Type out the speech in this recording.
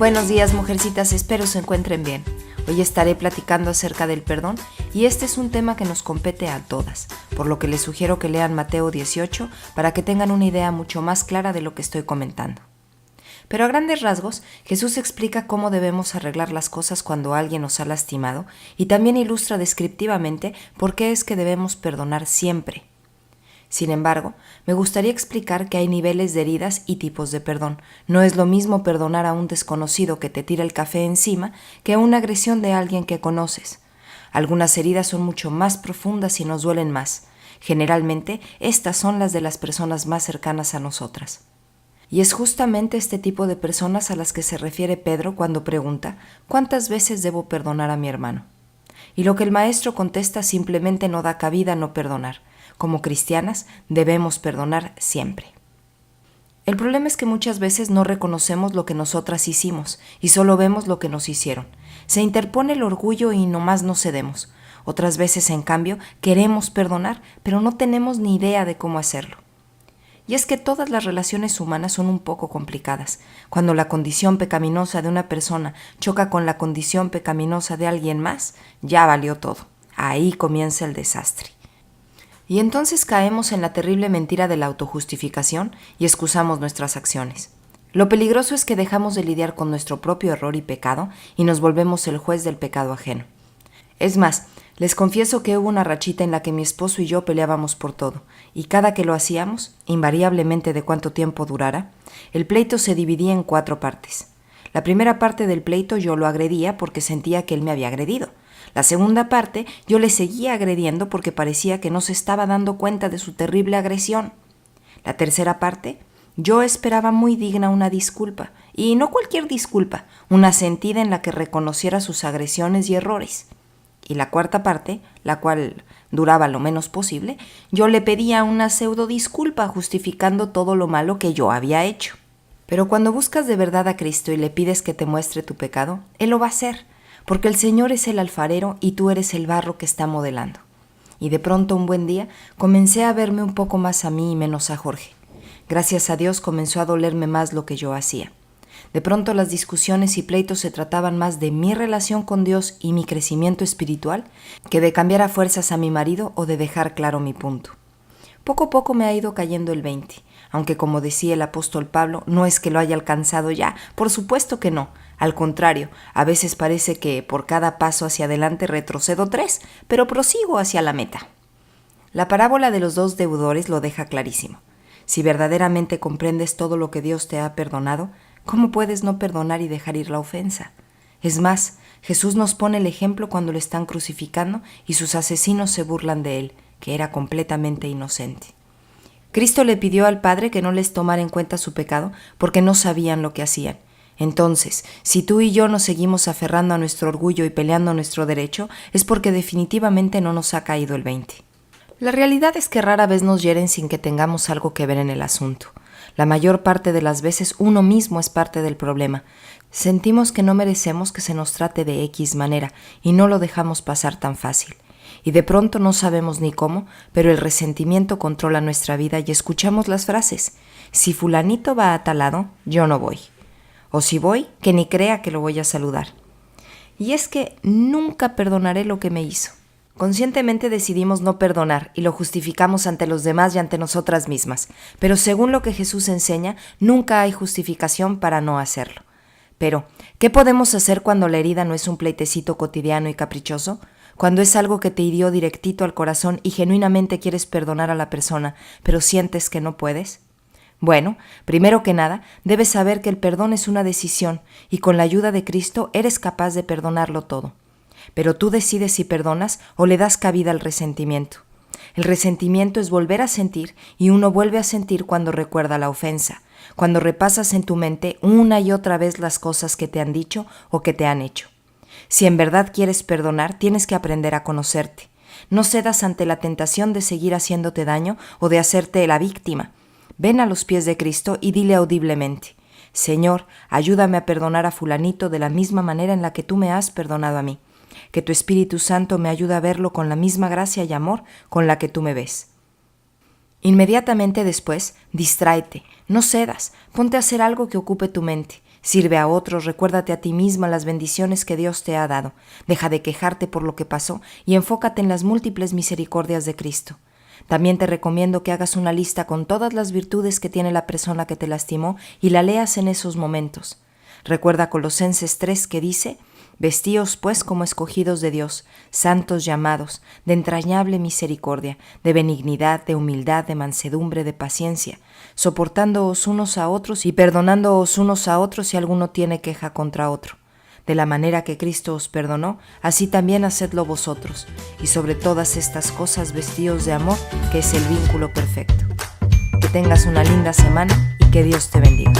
Buenos días, mujercitas, espero se encuentren bien. Hoy estaré platicando acerca del perdón y este es un tema que nos compete a todas, por lo que les sugiero que lean Mateo 18 para que tengan una idea mucho más clara de lo que estoy comentando. Pero a grandes rasgos, Jesús explica cómo debemos arreglar las cosas cuando alguien nos ha lastimado y también ilustra descriptivamente por qué es que debemos perdonar siempre. Sin embargo, me gustaría explicar que hay niveles de heridas y tipos de perdón. No es lo mismo perdonar a un desconocido que te tira el café encima que a una agresión de alguien que conoces. Algunas heridas son mucho más profundas y nos duelen más. Generalmente, estas son las de las personas más cercanas a nosotras. Y es justamente este tipo de personas a las que se refiere Pedro cuando pregunta ¿cuántas veces debo perdonar a mi hermano? Y lo que el maestro contesta simplemente no da cabida a no perdonar. Como cristianas debemos perdonar siempre. El problema es que muchas veces no reconocemos lo que nosotras hicimos y solo vemos lo que nos hicieron. Se interpone el orgullo y nomás no cedemos. Otras veces, en cambio, queremos perdonar, pero no tenemos ni idea de cómo hacerlo. Y es que todas las relaciones humanas son un poco complicadas. Cuando la condición pecaminosa de una persona choca con la condición pecaminosa de alguien más, ya valió todo. Ahí comienza el desastre. Y entonces caemos en la terrible mentira de la autojustificación y excusamos nuestras acciones. Lo peligroso es que dejamos de lidiar con nuestro propio error y pecado y nos volvemos el juez del pecado ajeno. Es más, les confieso que hubo una rachita en la que mi esposo y yo peleábamos por todo, y cada que lo hacíamos, invariablemente de cuánto tiempo durara, el pleito se dividía en 4 partes. La primera parte del pleito yo lo agredía porque sentía que él me había agredido. La segunda parte yo le seguía agrediendo porque parecía que no se estaba dando cuenta de su terrible agresión. La tercera parte, yo esperaba muy digna una disculpa, y no cualquier disculpa, una sentida en la que reconociera sus agresiones y errores. Y la cuarta parte, la cual duraba lo menos posible, yo le pedía una pseudo disculpa justificando todo lo malo que yo había hecho. Pero cuando buscas de verdad a Cristo y le pides que te muestre tu pecado, Él lo va a hacer, porque el Señor es el alfarero y tú eres el barro que está modelando. Y de pronto un buen día comencé a verme un poco más a mí y menos a Jorge. Gracias a Dios comenzó a dolerme más lo que yo hacía. De pronto las discusiones y pleitos se trataban más de mi relación con Dios y mi crecimiento espiritual que de cambiar a fuerzas a mi marido o de dejar claro mi punto. Poco a poco me ha ido cayendo el 20, aunque como decía el apóstol Pablo, no es que lo haya alcanzado ya, por supuesto que no. Al contrario, a veces parece que por cada paso hacia adelante retrocedo 3, pero prosigo hacia la meta. La parábola de los 2 deudores lo deja clarísimo. Si verdaderamente comprendes todo lo que Dios te ha perdonado, ¿cómo puedes no perdonar y dejar ir la ofensa? Es más, Jesús nos pone el ejemplo cuando lo están crucificando y sus asesinos se burlan de él, que era completamente inocente. Cristo le pidió al Padre que no les tomara en cuenta su pecado porque no sabían lo que hacían. Entonces, si tú y yo nos seguimos aferrando a nuestro orgullo y peleando nuestro derecho, es porque definitivamente no nos ha caído el 20. La realidad es que rara vez nos hieren sin que tengamos algo que ver en el asunto. La mayor parte de las veces uno mismo es parte del problema. Sentimos que no merecemos que se nos trate de X manera y no lo dejamos pasar tan fácil. Y de pronto no sabemos ni cómo, pero el resentimiento controla nuestra vida y escuchamos las frases: si fulanito va a tal lado, yo no voy. O si voy, que ni crea que lo voy a saludar. Y es que nunca perdonaré lo que me hizo. Conscientemente decidimos no perdonar y lo justificamos ante los demás y ante nosotras mismas. Pero según lo que Jesús enseña, nunca hay justificación para no hacerlo. Pero, ¿qué podemos hacer cuando la herida no es un pleitecito cotidiano y caprichoso? Cuando es algo que te hirió directito al corazón y genuinamente quieres perdonar a la persona, pero sientes que no puedes. Bueno, primero que nada, debes saber que el perdón es una decisión y con la ayuda de Cristo eres capaz de perdonarlo todo. Pero tú decides si perdonas o le das cabida al resentimiento. El resentimiento es volver a sentir y uno vuelve a sentir cuando recuerda la ofensa, cuando repasas en tu mente una y otra vez las cosas que te han dicho o que te han hecho. Si en verdad quieres perdonar, tienes que aprender a conocerte. No cedas ante la tentación de seguir haciéndote daño o de hacerte la víctima. Ven a los pies de Cristo y dile audiblemente: Señor, ayúdame a perdonar a fulanito de la misma manera en la que tú me has perdonado a mí. Que tu Espíritu Santo me ayude a verlo con la misma gracia y amor con la que tú me ves. Inmediatamente después, distráete, no cedas, ponte a hacer algo que ocupe tu mente. Sirve a otros, recuérdate a ti misma las bendiciones que Dios te ha dado. Deja de quejarte por lo que pasó y enfócate en las múltiples misericordias de Cristo. También te recomiendo que hagas una lista con todas las virtudes que tiene la persona que te lastimó y la leas en esos momentos. Recuerda Colosenses 3 que dice: «Vestíos pues como escogidos de Dios, santos llamados, de entrañable misericordia, de benignidad, de humildad, de mansedumbre, de paciencia, soportándoos unos a otros y perdonándoos unos a otros si alguno tiene queja contra otro. De la manera que Cristo os perdonó, así también hacedlo vosotros, y sobre todas estas cosas vestíos de amor, que es el vínculo perfecto». Que tengas una linda semana y que Dios te bendiga.